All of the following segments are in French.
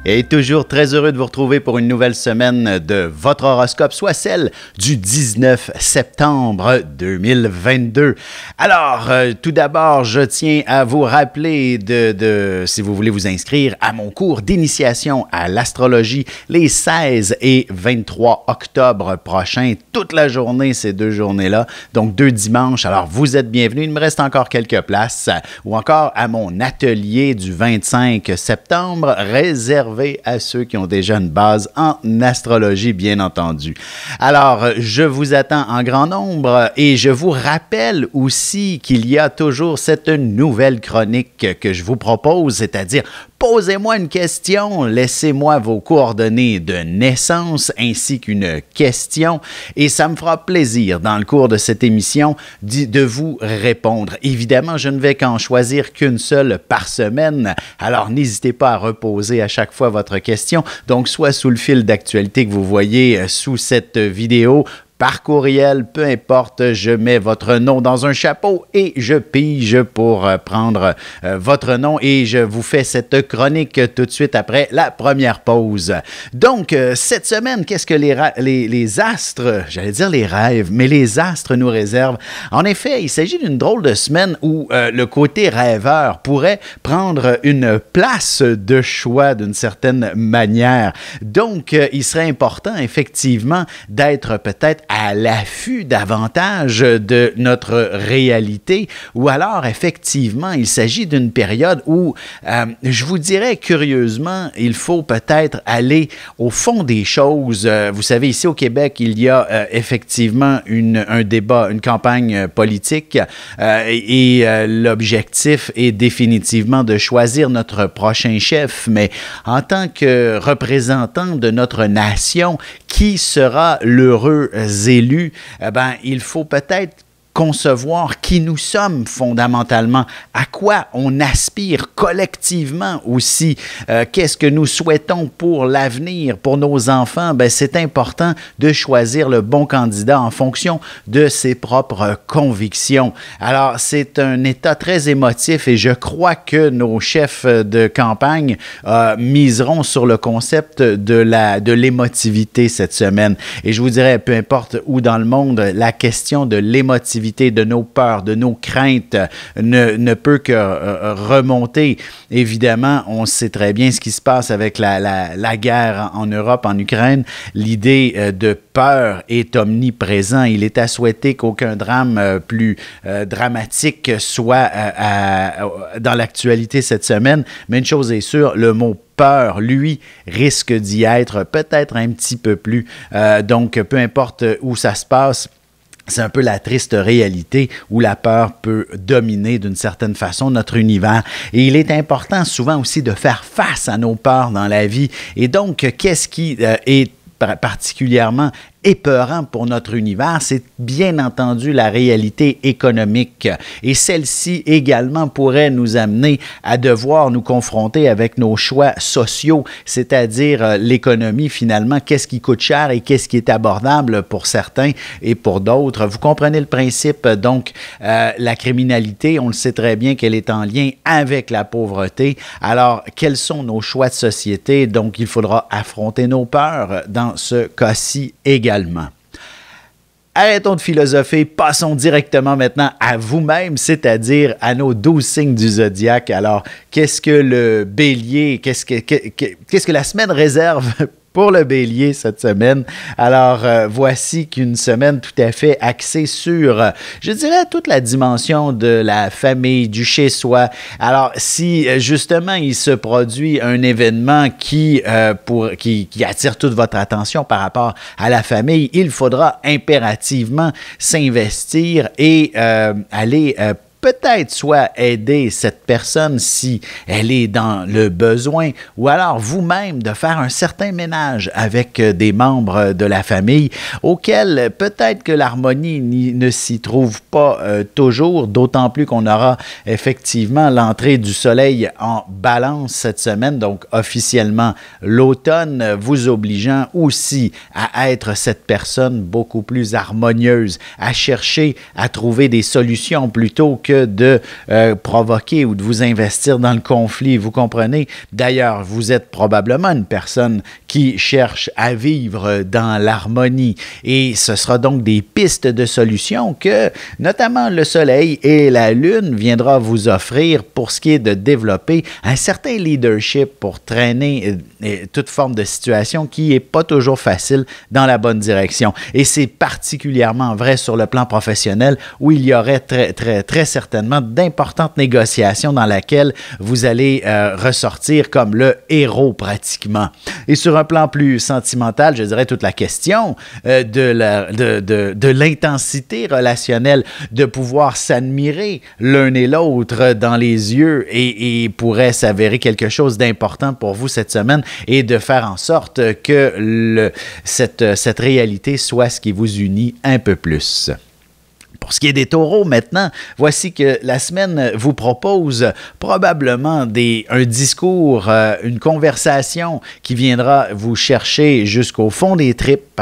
Et toujours très heureux de vous retrouver pour une nouvelle semaine de votre horoscope, soit celle du 19 septembre 2022. Alors, tout d'abord, je tiens à vous rappeler si vous voulez vous inscrire à mon cours d'initiation à l'astrologie les 16 et 23 octobre prochains, toute la journée, ces deux journées-là, donc 2 dimanches. Alors, vous êtes bienvenus. Il me reste encore quelques places, ou encore à mon atelier du 25 septembre, réservé à ceux qui ont déjà une base en astrologie, bien entendu. Alors, je vous attends en grand nombre et je vous rappelle aussi qu'il y a toujours cette nouvelle chronique que je vous propose, c'est-à-dire posez-moi une question, laissez-moi vos coordonnées de naissance ainsi qu'une question et ça me fera plaisir dans le cours de cette émission de vous répondre. Évidemment, je ne vais qu'en choisir qu'une seule par semaine, alors n'hésitez pas à reposer à chaque fois votre question, donc soit sous le fil d'actualité que vous voyez sous cette vidéo, par courriel, peu importe, je mets votre nom dans un chapeau et je pige pour prendre votre nom et je vous fais cette chronique tout de suite après la première pause. Donc, cette semaine, qu'est-ce que les astres, j'allais dire les rêves, mais les astres nous réservent? En effet, il s'agit d'une drôle de semaine où le côté rêveur pourrait prendre une place de choix d'une certaine manière. Donc, il serait important, effectivement, d'être peut-être à l'affût davantage de notre réalité, ou alors, effectivement, il s'agit d'une période où, je vous dirais curieusement, il faut peut-être aller au fond des choses. Vous savez, ici au Québec, il y a effectivement un débat, une campagne politique, et l'objectif est définitivement de choisir notre prochain chef, mais en tant que représentant de notre nation, qui sera l'heureux élu, il faut peut-être concevoir qui nous sommes fondamentalement, à quoi on aspire collectivement aussi, qu'est-ce que nous souhaitons pour l'avenir, pour nos enfants. C'est important de choisir le bon candidat en fonction de ses propres convictions. Alors, c'est un état très émotif et je crois que nos chefs de campagne miseront sur le concept de l'émotivité cette semaine. Et je vous dirais, peu importe où dans le monde, la question de l'émotivité, de nos peurs, de nos craintes ne peut que remonter. Évidemment, on sait très bien ce qui se passe avec la guerre en Europe, en Ukraine. L'idée de peur est omniprésent. Il est à souhaiter qu'aucun drame plus dramatique soit dans l'actualité cette semaine. Mais une chose est sûre, le mot peur, lui, risque d'y être peut-être un petit peu plus. Donc, peu importe où ça se passe, c'est un peu la triste réalité où la peur peut dominer d'une certaine façon notre univers. Et il est important souvent aussi de faire face à nos peurs dans la vie. Et donc, qu'est-ce qui est particulièrement épeurant pour notre univers, c'est bien entendu la réalité économique. Et celle-ci également pourrait nous amener à devoir nous confronter avec nos choix sociaux, c'est-à-dire l'économie finalement, qu'est-ce qui coûte cher et qu'est-ce qui est abordable pour certains et pour d'autres. Vous comprenez le principe, donc la criminalité, on le sait très bien qu'elle est en lien avec la pauvreté. Alors, quels sont nos choix de société? Donc, il faudra affronter nos peurs dans ce cas-ci également. Arrêtons de philosopher, passons directement maintenant à vous-même, c'est-à-dire à nos 12 signes du zodiaque. Alors, qu'est-ce que le bélier, qu'est-ce que la semaine réserve pour le bélier cette semaine? Alors, voici qu'une semaine tout à fait axée sur, je dirais, toute la dimension de la famille, du chez-soi. Alors, si justement il se produit un événement qui attire toute votre attention par rapport à la famille, il faudra impérativement s'investir et aller peut-être soit aider cette personne si elle est dans le besoin, ou alors vous-même de faire un certain ménage avec des membres de la famille auxquels peut-être que l'harmonie ne s'y trouve pas toujours, d'autant plus qu'on aura effectivement l'entrée du soleil en balance cette semaine, donc officiellement l'automne, vous obligeant aussi à être cette personne beaucoup plus harmonieuse, à chercher à trouver des solutions plutôt que que de provoquer ou de vous investir dans le conflit, vous comprenez? D'ailleurs, vous êtes probablement une personne qui cherche à vivre dans l'harmonie et ce sera donc des pistes de solutions que notamment le Soleil et la Lune viendra vous offrir pour ce qui est de développer un certain leadership pour traîner toute forme de situation qui n'est pas toujours facile dans la bonne direction. Et c'est particulièrement vrai sur le plan professionnel où il y aurait très certainement d'importantes négociations dans lesquelles vous allez ressortir comme le héros pratiquement. Et sur un plan plus sentimental, je dirais toute la question de l'intensité relationnelle, de pouvoir s'admirer l'un et l'autre dans les yeux et pourrait s'avérer quelque chose d'important pour vous cette semaine et de faire en sorte que cette réalité soit ce qui vous unit un peu plus. Pour ce qui est des taureaux, maintenant, voici que la semaine vous propose probablement un discours, une conversation qui viendra vous chercher jusqu'au fond des tripes.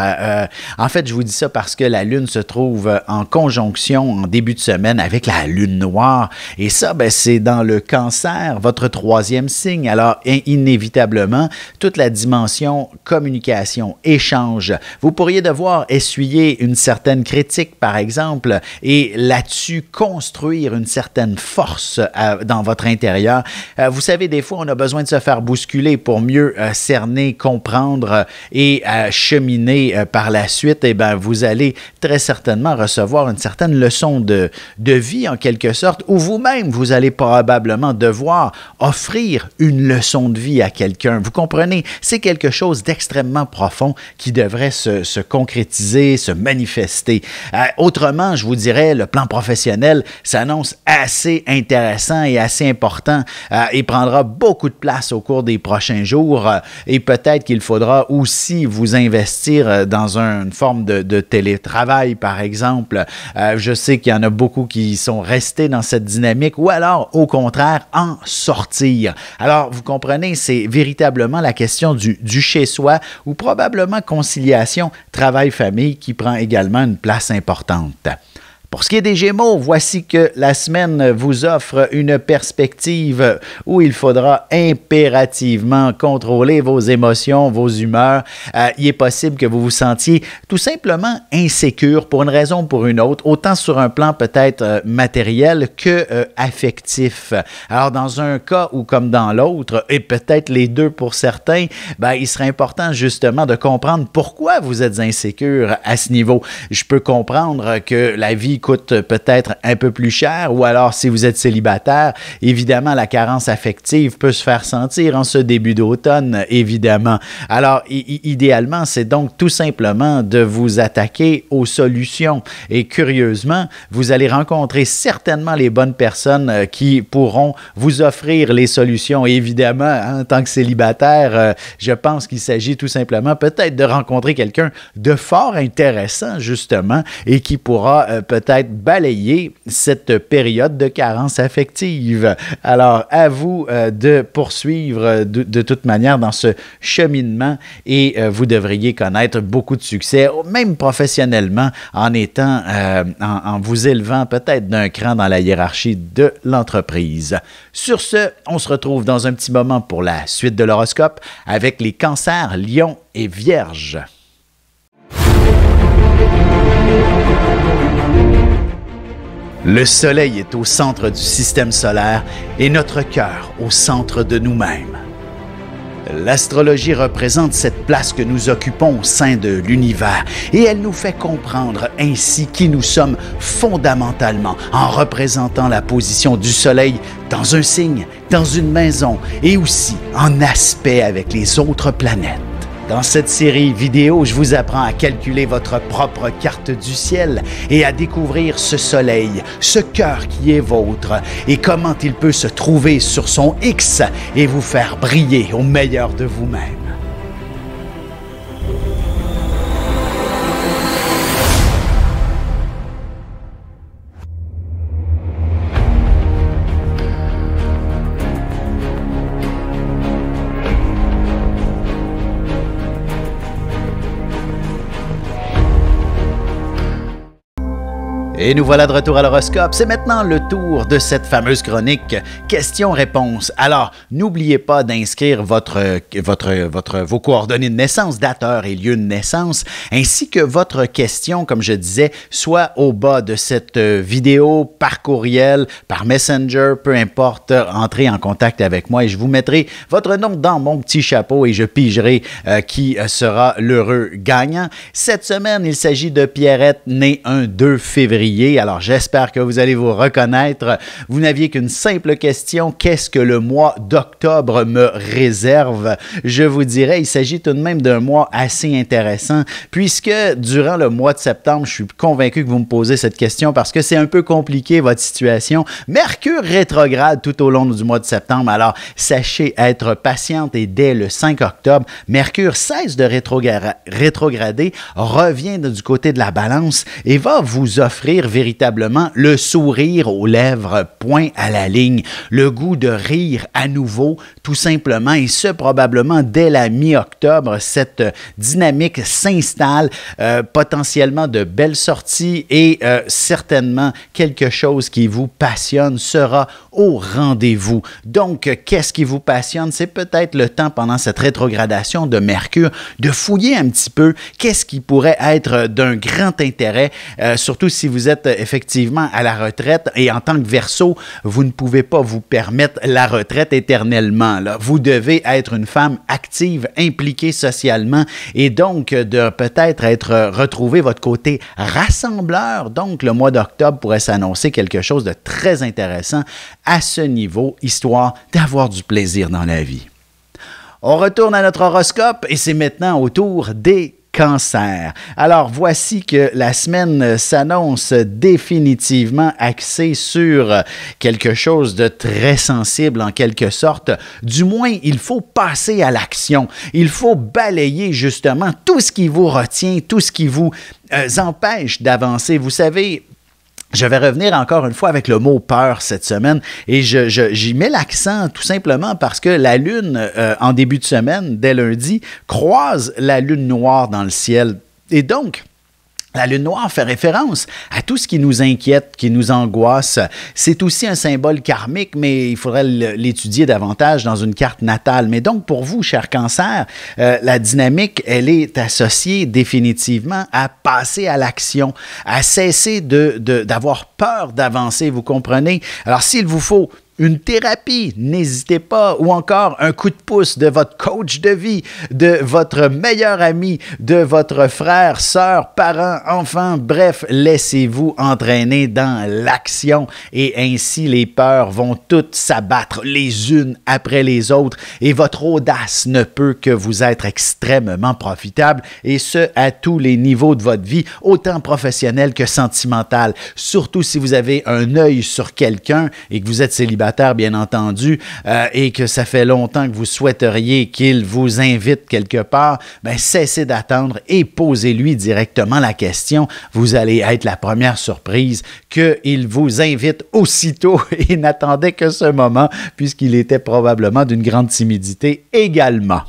En fait, je vous dis ça parce que la Lune se trouve en conjonction en début de semaine avec la Lune noire. Et ça, c'est dans le Cancer, votre troisième signe. Alors, inévitablement, toute la dimension communication, échange. Vous pourriez devoir essuyer une certaine critique, par exemple, et là-dessus construire une certaine force dans votre intérieur. Vous savez, des fois, on a besoin de se faire bousculer pour mieux cerner, comprendre et cheminer par la suite. Eh bien, vous allez très certainement recevoir une certaine leçon de vie, en quelque sorte, ou vous-même, vous allez probablement devoir offrir une leçon de vie à quelqu'un. Vous comprenez? C'est quelque chose d'extrêmement profond qui devrait se concrétiser, se manifester. Autrement, je vous dirais, le plan professionnel s'annonce assez intéressant et assez important et prendra beaucoup de place au cours des prochains jours et peut-être qu'il faudra aussi vous investir dans une forme de télétravail, par exemple. Je sais qu'il y en a beaucoup qui sont restés dans cette dynamique ou alors, au contraire, en sortir. Alors, vous comprenez, c'est véritablement la question du chez-soi ou probablement conciliation travail-famille qui prend également une place importante. Pour ce qui est des Gémeaux, voici que la semaine vous offre une perspective où il faudra impérativement contrôler vos émotions, vos humeurs. Il est possible que vous vous sentiez tout simplement insécure pour une raison ou pour une autre, autant sur un plan peut-être matériel que affectif. Alors, dans un cas ou comme dans l'autre, et peut-être les deux pour certains, il serait important justement de comprendre pourquoi vous êtes insécure à ce niveau. Je peux comprendre que la vie coûte peut-être un peu plus cher ou alors si vous êtes célibataire, évidemment la carence affective peut se faire sentir en ce début d'automne, évidemment. Alors idéalement, c'est donc tout simplement de vous attaquer aux solutions et curieusement, vous allez rencontrer certainement les bonnes personnes qui pourront vous offrir les solutions. Et évidemment, en tant que célibataire, je pense qu'il s'agit tout simplement peut-être de rencontrer quelqu'un de fort intéressant justement et qui pourra peut-être balayer cette période de carence affective. Alors, à vous de poursuivre de toute manière dans ce cheminement et vous devriez connaître beaucoup de succès, même professionnellement, en vous élevant peut-être d'un cran dans la hiérarchie de l'entreprise. Sur ce, on se retrouve dans un petit moment pour la suite de l'horoscope avec les Cancers, Lions et Vierges. Le Soleil est au centre du système solaire et notre cœur au centre de nous-mêmes. L'astrologie représente cette place que nous occupons au sein de l'univers et elle nous fait comprendre ainsi qui nous sommes fondamentalement en représentant la position du Soleil dans un signe, dans une maison et aussi en aspect avec les autres planètes. Dans cette série vidéo, je vous apprends à calculer votre propre carte du ciel et à découvrir ce soleil, ce cœur qui est vôtre et comment il peut se trouver sur son X et vous faire briller au meilleur de vous-même. Et nous voilà de retour à l'horoscope. C'est maintenant le tour de cette fameuse chronique questions-réponses. Alors, n'oubliez pas d'inscrire vos coordonnées de naissance, date, heure et lieu de naissance, ainsi que votre question, comme je disais, soit au bas de cette vidéo, par courriel, par Messenger, peu importe, entrez en contact avec moi et je vous mettrai votre nom dans mon petit chapeau et je pigerai qui sera l'heureux gagnant. Cette semaine, il s'agit de Pierrette, née un 2 février. Alors, j'espère que vous allez vous reconnaître. Vous n'aviez qu'une simple question. Qu'est-ce que le mois d'octobre me réserve? Je vous dirais, il s'agit tout de même d'un mois assez intéressant puisque durant le mois de septembre, je suis convaincu que vous me posez cette question parce que c'est un peu compliqué votre situation. Mercure rétrograde tout au long du mois de septembre. Alors, sachez être patiente et dès le 5 octobre, Mercure cesse de rétrograder, revient du côté de la balance et va vous offrir véritablement le sourire aux lèvres, point à la ligne, le goût de rire à nouveau, tout simplement, et ce, probablement dès la mi-octobre, cette dynamique s'installe, potentiellement de belles sorties et certainement quelque chose qui vous passionne sera au rendez-vous. Donc, qu'est-ce qui vous passionne? C'est peut-être le temps pendant cette rétrogradation de Mercure de fouiller un petit peu qu'est-ce qui pourrait être d'un grand intérêt, surtout si vous êtes effectivement à la retraite et en tant que Verseau, vous ne pouvez pas vous permettre la retraite éternellement. Là. Vous devez être une femme active, impliquée socialement et donc de peut-être retrouver votre côté rassembleur. Donc, le mois d'octobre pourrait s'annoncer quelque chose de très intéressant à ce niveau, histoire d'avoir du plaisir dans la vie. On retourne à notre horoscope et c'est maintenant au tour des Cancer. Alors, voici que la semaine s'annonce définitivement axée sur quelque chose de très sensible en quelque sorte. Du moins, il faut passer à l'action. Il faut balayer justement tout ce qui vous retient, tout ce qui vous empêche d'avancer. Vous savez, je vais revenir encore une fois avec le mot peur cette semaine et j'y mets l'accent tout simplement parce que la Lune, en début de semaine, dès lundi, croise la Lune noire dans le ciel. Et donc, la Lune noire fait référence à tout ce qui nous inquiète, qui nous angoisse. C'est aussi un symbole karmique, mais il faudrait l'étudier davantage dans une carte natale. Mais donc, pour vous, cher Cancer, la dynamique, elle est associée définitivement à passer à l'action, à cesser d'avoir peur d'avancer, vous comprenez? Alors, s'il vous faut une thérapie, n'hésitez pas, ou encore un coup de pouce de votre coach de vie, de votre meilleur ami, de votre frère, sœur, parent, enfant, bref, laissez-vous entraîner dans l'action et ainsi les peurs vont toutes s'abattre les unes après les autres et votre audace ne peut que vous être extrêmement profitable et ce, à tous les niveaux de votre vie, autant professionnel que sentimental. Surtout si vous avez un œil sur quelqu'un et que vous êtes célibataire, bien entendu, et que ça fait longtemps que vous souhaiteriez qu'il vous invite quelque part, bien, cessez d'attendre et posez-lui directement la question. Vous allez être la première surprise qu'il vous invite aussitôt et n'attendez que ce moment puisqu'il était probablement d'une grande timidité également.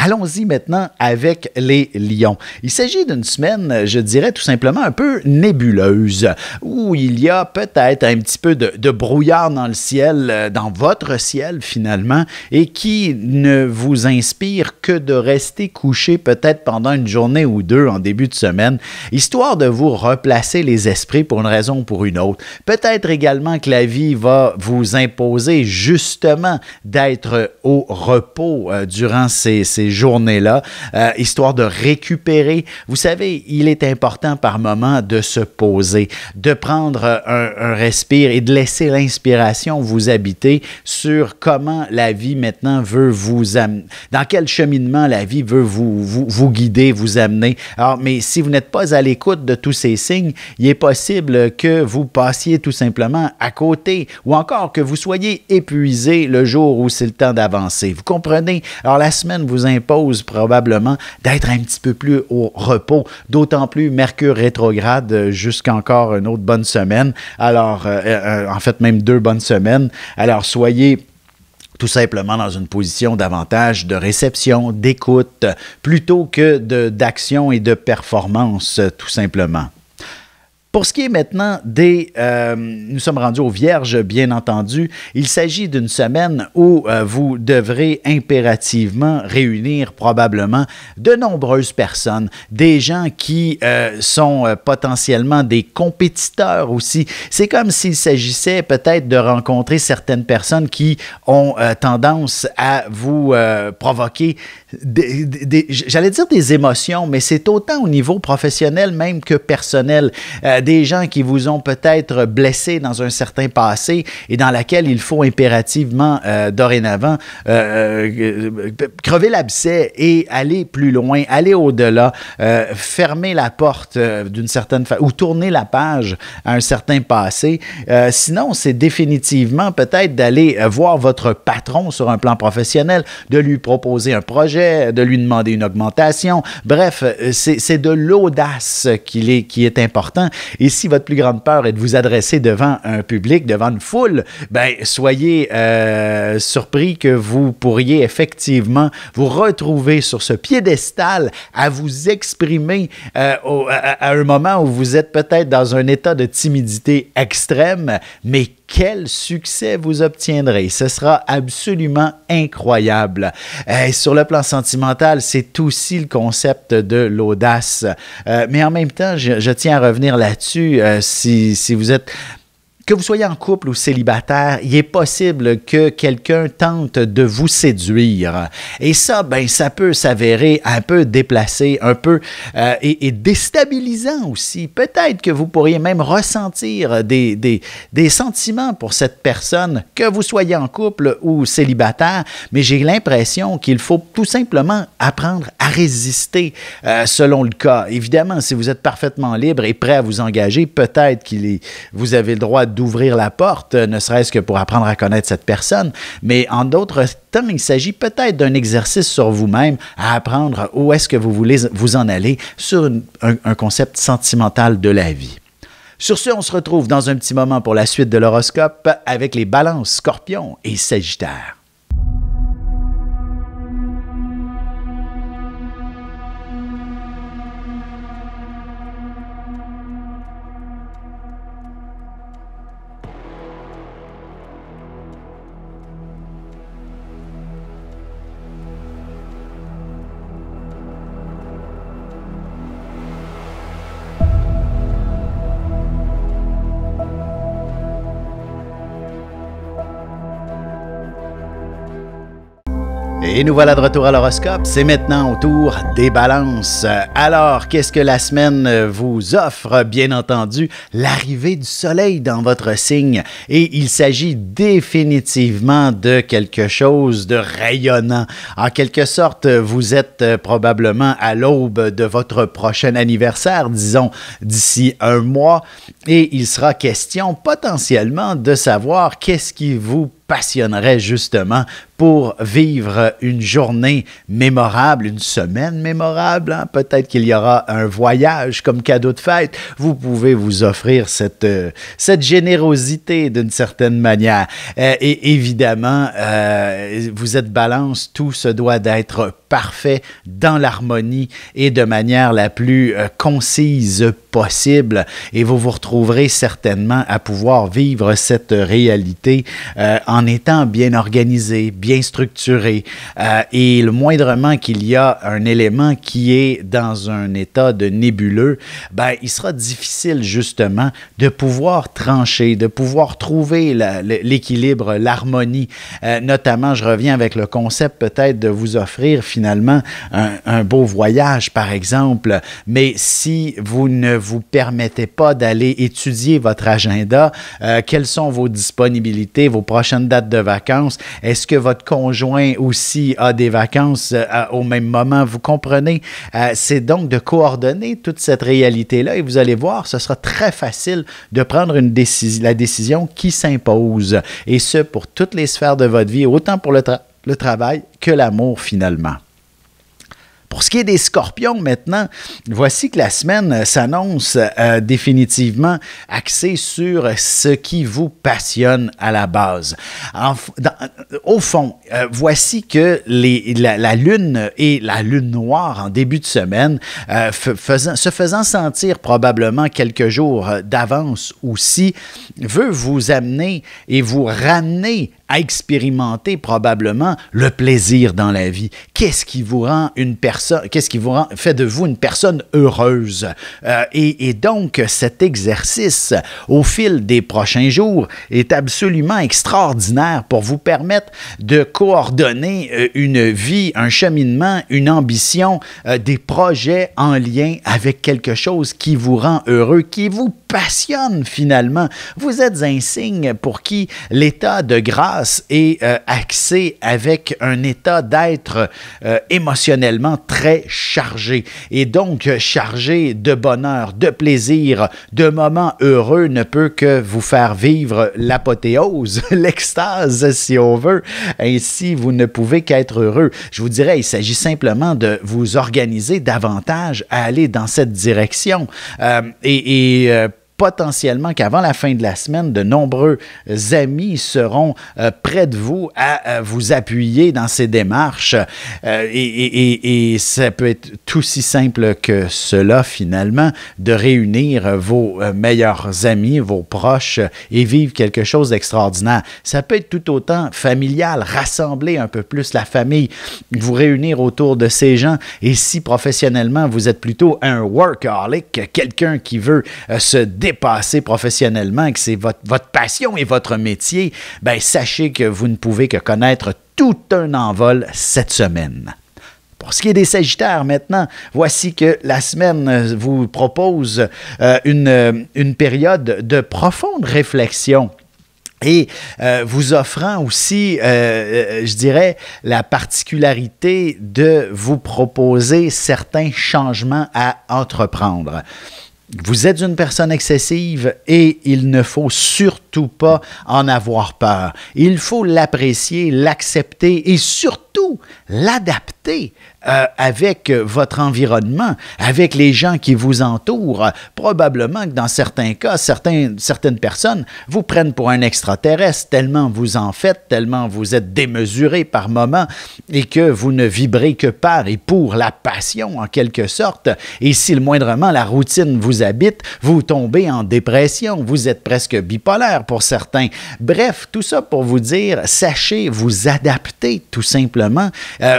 Allons-y maintenant avec les lions. Il s'agit d'une semaine, je dirais tout simplement un peu nébuleuse, où il y a peut-être un petit peu de brouillard dans le ciel, dans votre ciel finalement, et qui ne vous inspire que de rester couché peut-être pendant une journée ou deux en début de semaine, histoire de vous replacer les esprits pour une raison ou pour une autre. Peut-être également que la vie va vous imposer justement d'être au repos durant ces journée-là, histoire de récupérer. Vous savez, il est important par moment de se poser, de prendre un respire et de laisser l'inspiration vous habiter sur comment la vie maintenant veut vous amener, dans quel cheminement la vie veut vous guider, vous amener. Alors, mais si vous n'êtes pas à l'écoute de tous ces signes, il est possible que vous passiez tout simplement à côté ou encore que vous soyez épuisé le jour où c'est le temps d'avancer. Vous comprenez? Alors, la semaine vous impose probablement d'être un petit peu plus au repos, d'autant plus Mercure rétrograde jusqu'à encore une autre bonne semaine. Alors, en fait, même 2 bonnes semaines. Alors, soyez tout simplement dans une position davantage de réception, d'écoute, plutôt que d'action et de performance, tout simplement. Pour ce qui est maintenant nous sommes rendus aux Vierges, bien entendu. Il s'agit d'une semaine où vous devrez impérativement réunir probablement de nombreuses personnes, des gens qui sont potentiellement des compétiteurs aussi. C'est comme s'il s'agissait peut-être de rencontrer certaines personnes qui ont tendance à vous provoquer j'allais dire des émotions, mais c'est autant au niveau professionnel même que personnel. Des gens qui vous ont peut-être blessé dans un certain passé et dans laquelle il faut impérativement, dorénavant, crever l'abcès et aller plus loin, aller au-delà, fermer la porte d'une certaine façon ou tourner la page à un certain passé. Sinon, c'est définitivement peut-être d'aller voir votre patron sur un plan professionnel, de lui proposer un projet, de lui demander une augmentation. Bref, c'est de l'audace qui est important. Et si votre plus grande peur est de vous adresser devant un public, devant une foule, ben soyez surpris que vous pourriez effectivement vous retrouver sur ce piédestal à vous exprimer à un moment où vous êtes peut-être dans un état de timidité extrême, mais quel succès vous obtiendrez. Ce sera absolument incroyable. Sur le plan sentimental, c'est aussi le concept de l'audace. Mais en même temps, je tiens à revenir là-dessus. Si vous êtes... Que vous soyez en couple ou célibataire, il est possible que quelqu'un tente de vous séduire. Et ça, ben, ça peut s'avérer un peu déplacé, un peu et déstabilisant aussi. Peut-être que vous pourriez même ressentir des sentiments pour cette personne, que vous soyez en couple ou célibataire, mais j'ai l'impression qu'il faut tout simplement apprendre à résister selon le cas. Évidemment, si vous êtes parfaitement libre et prêt à vous engager, peut-être vous avez le droit d'ouvrir la porte, ne serait-ce que pour apprendre à connaître cette personne. Mais en d'autres temps, il s'agit peut-être d'un exercice sur vous-même à apprendre où est-ce que vous voulez vous en aller sur un concept sentimental de la vie. Sur ce, on se retrouve dans un petit moment pour la suite de l'horoscope avec les balances, scorpions et sagittaires. Et nous voilà de retour à l'horoscope. C'est maintenant au tour des balances. Alors, qu'est-ce que la semaine vous offre? Bien entendu, l'arrivée du soleil dans votre signe. Et il s'agit définitivement de quelque chose de rayonnant. En quelque sorte, vous êtes probablement à l'aube de votre prochain anniversaire, disons d'ici un mois. Et il sera question potentiellement de savoir qu'est-ce qui vous passionnerait justement pour vivre une journée mémorable, une semaine mémorable. Hein? Peut-être qu'il y aura un voyage comme cadeau de fête. Vous pouvez vous offrir cette générosité d'une certaine manière. Et évidemment, vous êtes balance, tout se doit d'être parfait dans l'harmonie et de manière la plus concise possible. Et vous vous retrouverez certainement à pouvoir vivre cette réalité en étant bien organisé, bien structuré. Et le moindrement qu'il y a un élément qui est dans un état de nébuleux, ben, il sera difficile justement de pouvoir trancher, de pouvoir trouver l'équilibre, l'harmonie. Notamment, je reviens avec le concept peut-être de vous offrir finalement un beau voyage, par exemple. Mais si vous ne vous permettez pas d'aller étudier votre agenda, quelles sont vos disponibilités, vos prochaines dates de vacances? Est-ce que votre conjoint aussi a des vacances au même moment? Vous comprenez? C'est donc de coordonner toute cette réalité-là et vous allez voir, ce sera très facile de prendre la décision qui s'impose. Et ce, pour toutes les sphères de votre vie, autant pour le travail que l'amour finalement. Pour ce qui est des scorpions maintenant, voici que la semaine s'annonce définitivement axée sur ce qui vous passionne à la base. Au fond, voici que la Lune et la Lune noire en début de semaine, se faisant sentir probablement quelques jours d'avance aussi, veut vous amener et vous ramener à expérimenter probablement le plaisir dans la vie. Qu'est-ce qui vous rend fait de vous une personne heureuse? Et donc, cet exercice, au fil des prochains jours, est absolument extraordinaire pour vous permettre de coordonner une vie, un cheminement, une ambition, des projets en lien avec quelque chose qui vous rend heureux, qui vous passionne finalement. Vous êtes un signe pour qui l'état de grâce est axé avec un état d'être émotionnellement très chargé. Et donc, chargé de bonheur, de plaisir, de moments heureux ne peut que vous faire vivre l'apothéose, l'extase si on veut. Ainsi, vous ne pouvez qu'être heureux. Je vous dirais, il s'agit simplement de vous organiser davantage à aller dans cette direction. Potentiellement qu'avant la fin de la semaine, de nombreux amis seront près de vous à vous appuyer dans ces démarches. Et ça peut être tout aussi simple que cela, finalement, de réunir vos meilleurs amis, vos proches et vivre quelque chose d'extraordinaire. Ça peut être tout autant familial, rassembler un peu plus la famille, vous réunir autour de ces gens. Et si professionnellement, vous êtes plutôt un workaholic, quelqu'un qui veut se dépasser professionnellement, que c'est votre passion et votre métier, bien, sachez que vous ne pouvez que connaître tout un envol cette semaine. Pour ce qui est des Sagittaires maintenant, voici que la semaine vous propose une période de profonde réflexion. Et vous offrant aussi, je dirais, la particularité de vous proposer certains changements à entreprendre. Vous êtes une personne excessive et il ne faut surtout pas en avoir peur. Il faut l'apprécier, l'accepter et surtout l'adapter avec votre environnement, avec les gens qui vous entourent. Probablement que dans certains cas, certaines personnes vous prennent pour un extraterrestre, tellement vous en faites, tellement vous êtes démesuré par moments et que vous ne vibrez que par et pour la passion en quelque sorte. Et si le moindrement la routine vous habite, vous tombez en dépression, vous êtes presque bipolaire pour certains. Bref, tout ça pour vous dire, sachez vous adapter tout simplement,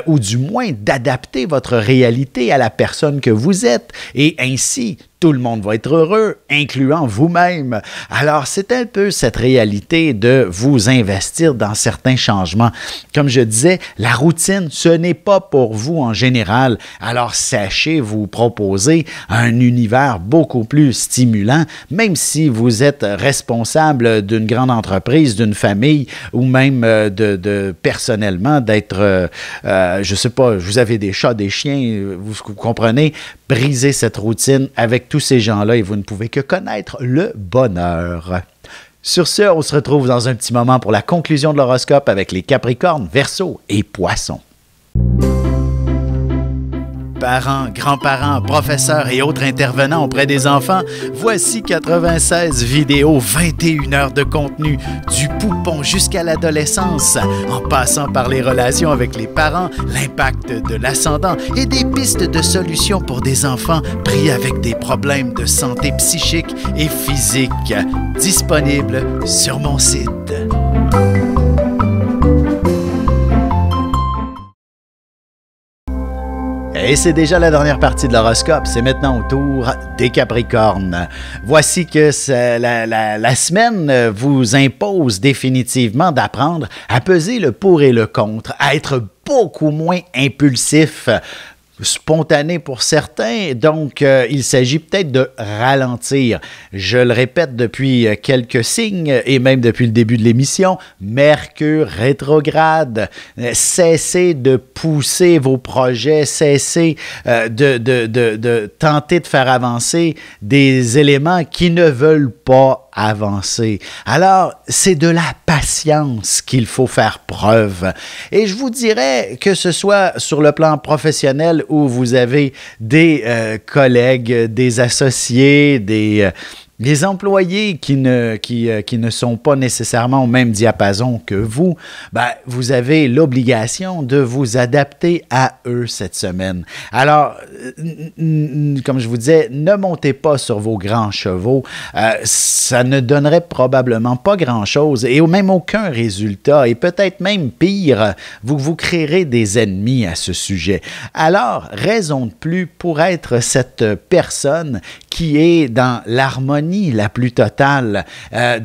ou du moins d'adapter votre réalité à la personne que vous êtes et ainsi tout le monde va être heureux, incluant vous-même. Alors, c'est un peu cette réalité de vous investir dans certains changements. Comme je disais, la routine, ce n'est pas pour vous en général. Alors, sachez vous proposer un univers beaucoup plus stimulant, même si vous êtes responsable d'une grande entreprise, d'une famille ou même personnellement d'être, je ne sais pas, vous avez des chats, des chiens, vous comprenez, brisez cette routine avec tous ces gens-là et vous ne pouvez que connaître le bonheur. Sur ce, on se retrouve dans un petit moment pour la conclusion de l'horoscope avec les Capricornes, Verseaux et Poissons. Parents, grands-parents, professeurs et autres intervenants auprès des enfants, voici 96 vidéos, 21 heures de contenu, du poupon jusqu'à l'adolescence, en passant par les relations avec les parents, l'impact de l'ascendant et des pistes de solutions pour des enfants pris avec des problèmes de santé psychique et physique. Disponible sur mon site. Et c'est déjà la dernière partie de l'horoscope. C'est maintenant au tour des Capricornes. Voici que la semaine vous impose définitivement d'apprendre à peser le pour et le contre, à être beaucoup moins impulsif, spontané pour certains, donc il s'agit peut-être de ralentir. Je le répète depuis quelques signes et même depuis le début de l'émission, Mercure rétrograde. Cessez de pousser vos projets, cessez de tenter de faire avancer des éléments qui ne veulent pas avancer. Alors, c'est de la patience qu'il faut faire preuve. Et je vous dirais que ce soit sur le plan professionnel où vous avez des collègues, des associés, des employés qui ne sont pas nécessairement au même diapason que vous, ben, vous avez l'obligation de vous adapter à eux cette semaine. Alors, comme je vous disais, ne montez pas sur vos grands chevaux. Ça ne donnerait probablement pas grand-chose et même aucun résultat. Et peut-être même pire, vous créerez des ennemis à ce sujet. Alors, raison de plus pour être cette personne qui est dans l'harmonie la plus totale.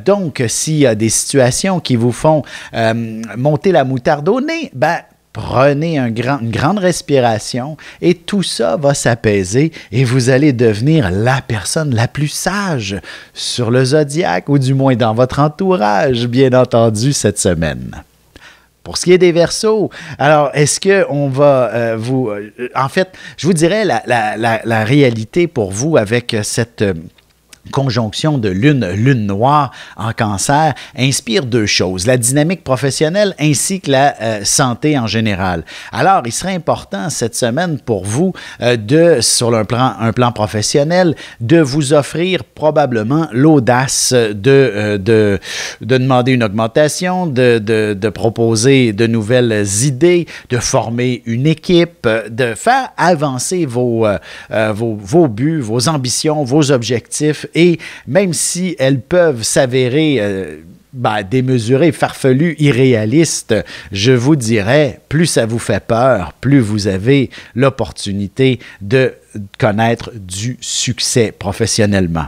Donc, s'il y a des situations qui vous font monter la moutarde au nez, ben, prenez une grande respiration et tout ça va s'apaiser et vous allez devenir la personne la plus sage sur le zodiaque ou du moins dans votre entourage, bien entendu, cette semaine. Pour ce qui est des Verseaux, alors, est-ce qu'on va en fait, je vous dirais la réalité pour vous avec cette conjonction de lune noire en Cancer inspire deux choses, la dynamique professionnelle ainsi que la santé en général. Alors, il serait important cette semaine pour vous sur un plan professionnel, de vous offrir probablement l'audace de demander une augmentation, de proposer de nouvelles idées, de former une équipe, de faire avancer vos buts, vos ambitions, vos objectifs. Et même si elles peuvent s'avérer démesurées, farfelues, irréalistes, je vous dirais, plus ça vous fait peur, plus vous avez l'opportunité de connaître du succès professionnellement.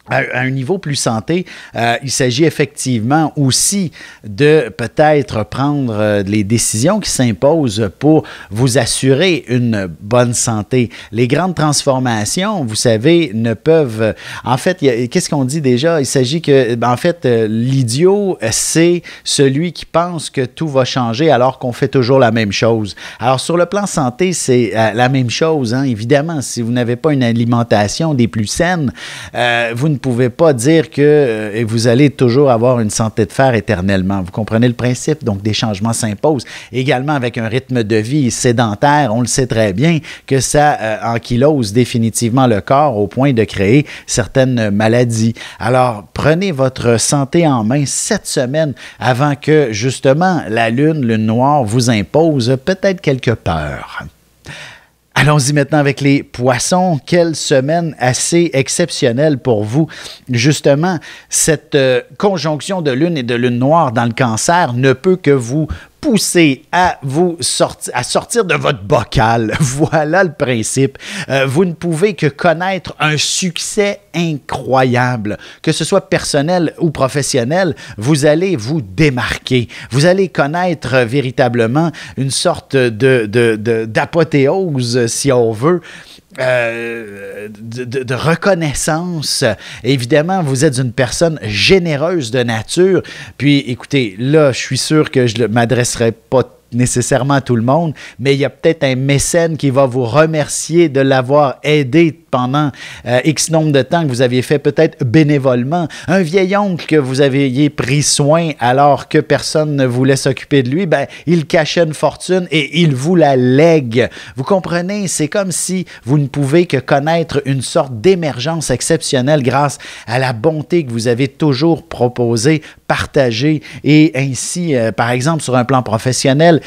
À un niveau plus santé, il s'agit effectivement aussi de peut-être prendre les décisions qui s'imposent pour vous assurer une bonne santé. Les grandes transformations, vous savez, ne peuvent... En fait, qu'est-ce qu'on dit déjà? Il s'agit que, en fait, l'idiot, c'est celui qui pense que tout va changer alors qu'on fait toujours la même chose. Alors, sur le plan santé, c'est la même chose, hein? Évidemment, si vous n'avez pas une alimentation des plus saines, vous ne pouvez pas dire que vous allez toujours avoir une santé de fer éternellement. Vous comprenez le principe? Donc, des changements s'imposent. Également, avec un rythme de vie sédentaire, on le sait très bien que ça ankylose définitivement le corps au point de créer certaines maladies. Alors, prenez votre santé en main cette semaine avant que, justement, la lune noire vous impose peut-être quelques peurs. Allons-y maintenant avec les poissons. Quelle semaine assez exceptionnelle pour vous. Justement, cette conjonction de lune et de lune noire dans le Cancer ne peut que vous pousser à sortir de votre bocal. Voilà le principe. Vous ne pouvez que connaître un succès incroyable. Que ce soit personnel ou professionnel, vous allez vous démarquer. Vous allez connaître véritablement une sorte d'apothéose, si on veut, de reconnaissance. Évidemment, vous êtes une personne généreuse de nature. Puis, écoutez, là, je suis sûr que je ne m'adresserai pas nécessairement à tout le monde, mais il y a peut-être un mécène qui va vous remercier de l'avoir aidé pendant X nombre de temps que vous aviez fait peut-être bénévolement. Un vieil oncle que vous aviez pris soin alors que personne ne voulait s'occuper de lui, ben, il cachait une fortune et il vous la lègue. Vous comprenez? C'est comme si vous ne pouvez que connaître une sorte d'émergence exceptionnelle grâce à la bonté que vous avez toujours proposée, partagée et ainsi, par exemple, sur un plan professionnel,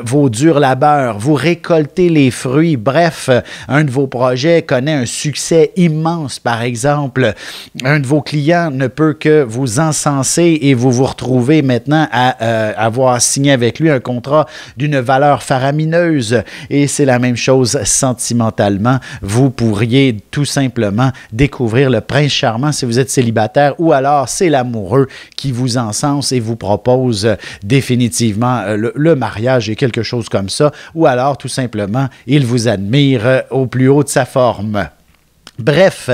vos durs labeurs, vous récoltez les fruits. Bref, un de vos projets connaît un succès immense, par exemple. Un de vos clients ne peut que vous encenser et vous vous retrouvez maintenant à avoir signé avec lui un contrat d'une valeur faramineuse. Et c'est la même chose sentimentalement. Vous pourriez tout simplement découvrir le prince charmant si vous êtes célibataire ou alors c'est l'amoureux qui vous encense et vous propose définitivement le mariage et quelque chose comme ça, ou alors tout simplement, il vous admire au plus haut de sa forme. Bref,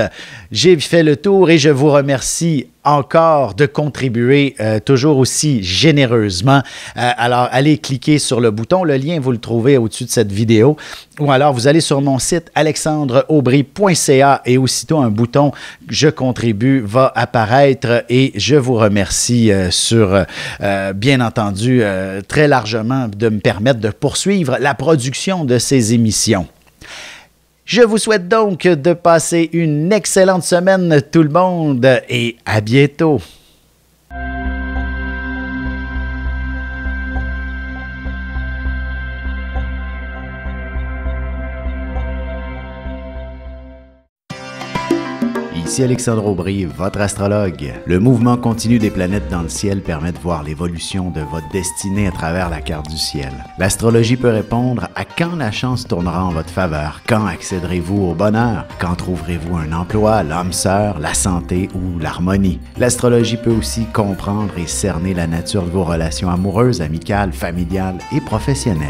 j'ai fait le tour et je vous remercie encore de contribuer toujours aussi généreusement. Alors, allez cliquer sur le bouton. Le lien, vous le trouvez au-dessus de cette vidéo. Ou alors, vous allez sur mon site alexandreaubry.ca et aussitôt un bouton « Je contribue » va apparaître et je vous remercie bien entendu, très largement de me permettre de poursuivre la production de ces émissions. Je vous souhaite donc de passer une excellente semaine tout le monde et à bientôt. Ici Alexandre Aubry, votre astrologue. Le mouvement continu des planètes dans le ciel permet de voir l'évolution de votre destinée à travers la carte du ciel. L'astrologie peut répondre à quand la chance tournera en votre faveur, quand accéderez-vous au bonheur, quand trouverez-vous un emploi, l'âme sœur, la santé ou l'harmonie. L'astrologie peut aussi comprendre et cerner la nature de vos relations amoureuses, amicales, familiales et professionnelles.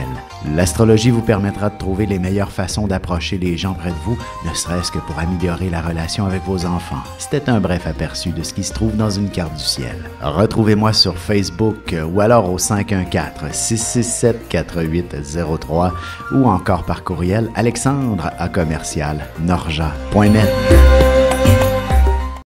L'astrologie vous permettra de trouver les meilleures façons d'approcher les gens près de vous, ne serait-ce que pour améliorer la relation avec vos enfants. C'était un bref aperçu de ce qui se trouve dans une carte du ciel. Retrouvez-moi sur Facebook ou alors au 514-667-4803 ou encore par courriel alexandre@norja.net.